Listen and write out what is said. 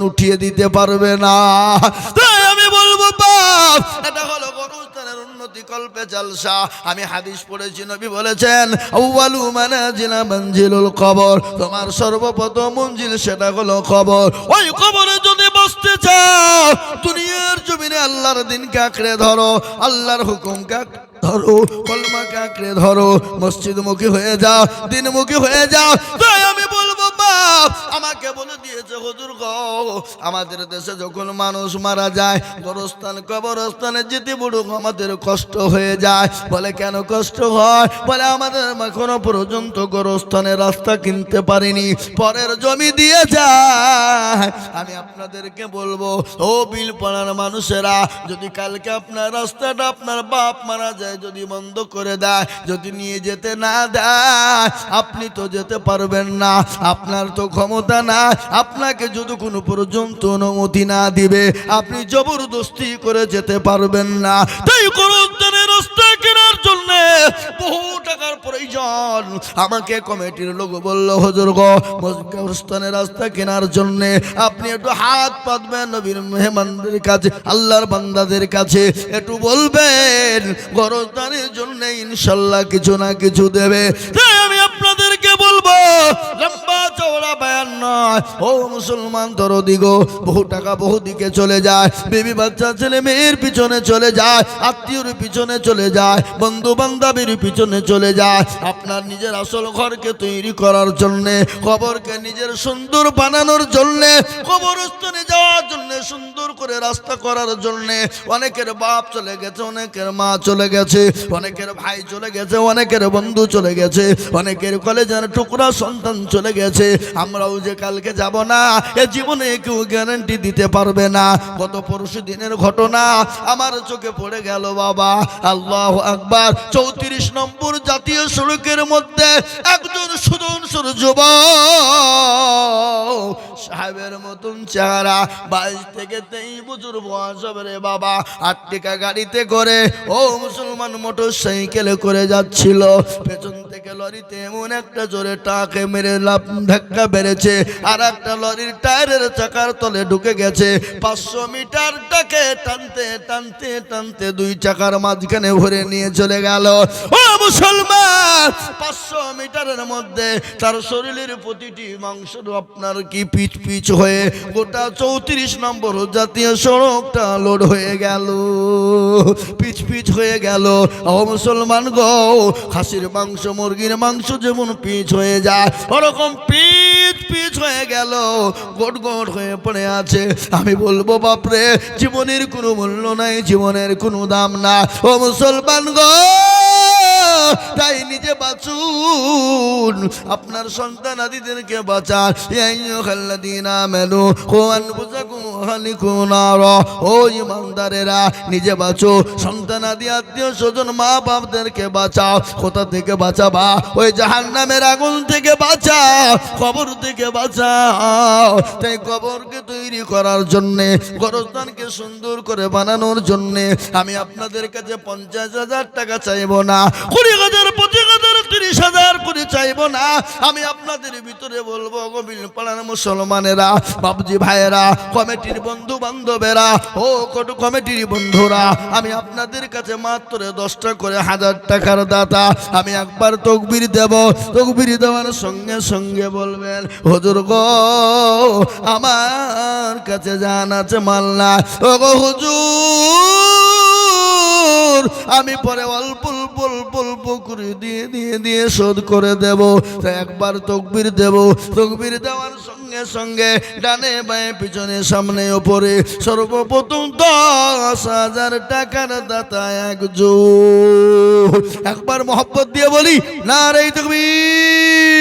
উঠিয়ে দিতে পারবে না। তাই আমি বলবো বাপ, এটা হলো গরুস্থানের উন্নতি কল্পে জালসা। আমি হাদিস পড়েছি, নবী বলেছেন আউয়ালু মানাজিলা মঞ্জিলুল কবর, তোমার সর্বপ্রথম মঞ্জিল সেটা হলো কবর। ওই কবরে যদি বসতে চাও, দুনিয়ার জমিনে আল্লাহর দিনকে আঁকড়ে ধরো, আল্লাহর হুকুমকে ধরো, কলমাকে আঁকড়ে ধরো, মসজিদমুখী হয়ে যাও, দিনমুখী হয়ে যাও। তাই আমি বলবো বাপ, আমাকে বলে দিয়েছে হুজুর গো, আমাদের দেশে যখন মানুষ মারা যায় গোরস্থান কবরস্থানে যেতে বড় আমাদের কষ্ট হয়ে যায়। বলে কেন কষ্ট হয়? বলে আমাদের এখনো পর্যন্ত গোরস্থানের রাস্তা কিনতে পারিনি, পরের জমি দিয়ে যায়। আমি আপনাদেরকে বলবো, ও বিলপাড়ার মানুষেরা, যদি কালকে আপনার রাস্তাটা আপনার বাপ মারা যায় যদি বন্ধ করে দেয়, যদি নিয়ে যেতে না দেয়, আপনি তো যেতে পারবেন না, আপনার তো ক্ষমতা না। আপনাকে যদি কোনো পর্যন্ত অনুমতি না দিবে, আপনি জবরদস্তি করে যেতে পারবেন না। তাই গোরস্থানের রাস্তা কেনার জন্য বহু টাকার প্রয়োজন। আমাকে কমিটির লোক বলল হুজুর গো, গোরস্থানের রাস্তা কেনার জন্য আপনি একটু হাত পাতবেন নবীর মেহমানদের কাছে, আল্লাহর বান্দাদের কাছে একটু বলবেন গোরস্থানের জন্য ইনশাল্লাহ কিছু না কিছু দেবে। তাই আমি আপনাদেরকে বলবো, লম্বা চওড়া বয়ান নয়, ও মুসলমান দরদি গো, বহু টাকা বহু দিকে চলে যায়, বেবি বাচ্চা ছেলে মেয়ের পিছনে চলে যায়, আত্মীয়র পিছনে চলে যায়, বন্ধু বান্ধবের পিছনে চলে যায়। আপনার নিজের আসল ঘরকে তৈরি করার জন্যে, কবরকে নিজের সুন্দর বানানোর জন্যে, কবরস্থানে যাওয়ার জন্যে, সুন্দর করে রাস্তা করার জন্যে অনেকের বাপ চলে গেছে, অনেকের মা চলে গেছে, অনেকের ভাই চলে গেছে, অনেকের বন্ধু চলে গেছে, অনেকের কলেজের টুকরা সন্তান চলে গেছে। আমরাও যে কালকে যাব না এ জীবনে কেউ গ্যারান্টি দিতে পারবে না। গত পরশু দিনের ঘটনা আমার চোখে পড়ে গেল বাবা, আল্লাহু আকবার। 34 নম্বর জাতীয় সড়কের মধ্যে একজন সুদর্শন যুবক, সাহেবের মতন চেহারা, 22 থেকে 23 বছর বয়স হবে রে বাবা, 8 টাকা গাড়িতে করে, ও মুসলমান মোটর সাইকেলে করে যাচ্ছিল। পেছন থেকে লরিতে এমন একটা জোরে টাকে মেরে লাফ ধাক্কা বেড়েছে, আর একটা লরির টায়ারের চাকার তলে ঢুকে গেছে। 500 মিটারটাকে টানতে টানতে টানতে 2 চাকার মাঝখানে ভরে নিয়ে চলে গেল। ও মুসলমান, 500 মিটারের মধ্যে তার শরীরের প্রতিটি মাংস আপনার কি পিচ পিচ হয়ে গোটা 34 নম্বর জাতীয় সড়কটা লোড হয়ে গেল, পিচ পিচ হয়ে গেল। ও মুসলমান গো, খাসির মাংস মুরগির মাংস যেমন পিচ হয়ে যায় ওরকম পিচ পিচ হয়ে গেল, গোট গোট হয়ে পড়ে আছে। আমি বলবো বাপরে, জীবনের কোনো মূল্য নাই, জীবনের কোনো দাম না। ও মুসলমান গো, তাই নিজে বাঁচুন, আপনার সন্তান আদিদেরকে বাঁচান। ও ইমানদারেরা, নিজে বাঁচো, সন্তান আদি আত্মীয় স্বজন মা বাপদেরকে বাঁচাও। কোথা থেকে বাঁচাবা? ওই জাহান্নামের আগুন থেকে বাঁচাও, কবর থেকে বাঁচাও। তাই কবরকে তৈরি করার জন্যে, গোরস্থানকে সুন্দর করে বানানোর জন্যে আমি আপনাদের কাছে 50,000 টাকা চাইবো না, 20,000, 25,000, 30,000 করে চাইবো না। আমি আপনাদের ভিতরে বলবো, গোবিল পাড়ার মুসলমানেরা, বাবজি ভাইয়েরা, কমিটির বন্ধু বান্ধবেরা, ও কটু কমিটির বন্ধুরা, আমি আপনাদের কাছে মাত্র 10টা করে 1000 টাকার দাতা। আমি একবার তকবীর দেব, তকবীর দেওয়ার সঙ্গে সঙ্গে বলবেন হুজুর গো, আমার কাছে জান আছে মাল না, ও গো হুজুর, আমি পরে অল্প অল্প অল্প অল্প করে দিয়ে দিয়ে দিয়ে শোধ করে দেব। তাই একবার তকবীর দেব, তকবীর দেওয়ার সঙ্গে সঙ্গে ডানে বাঁয়ে পিছনে সামনে ওপরে সর্বপ্রথম 10,000 টাকার দাতা একজন। একবার মহব্বত দিয়ে বলি নারে তাকবীর।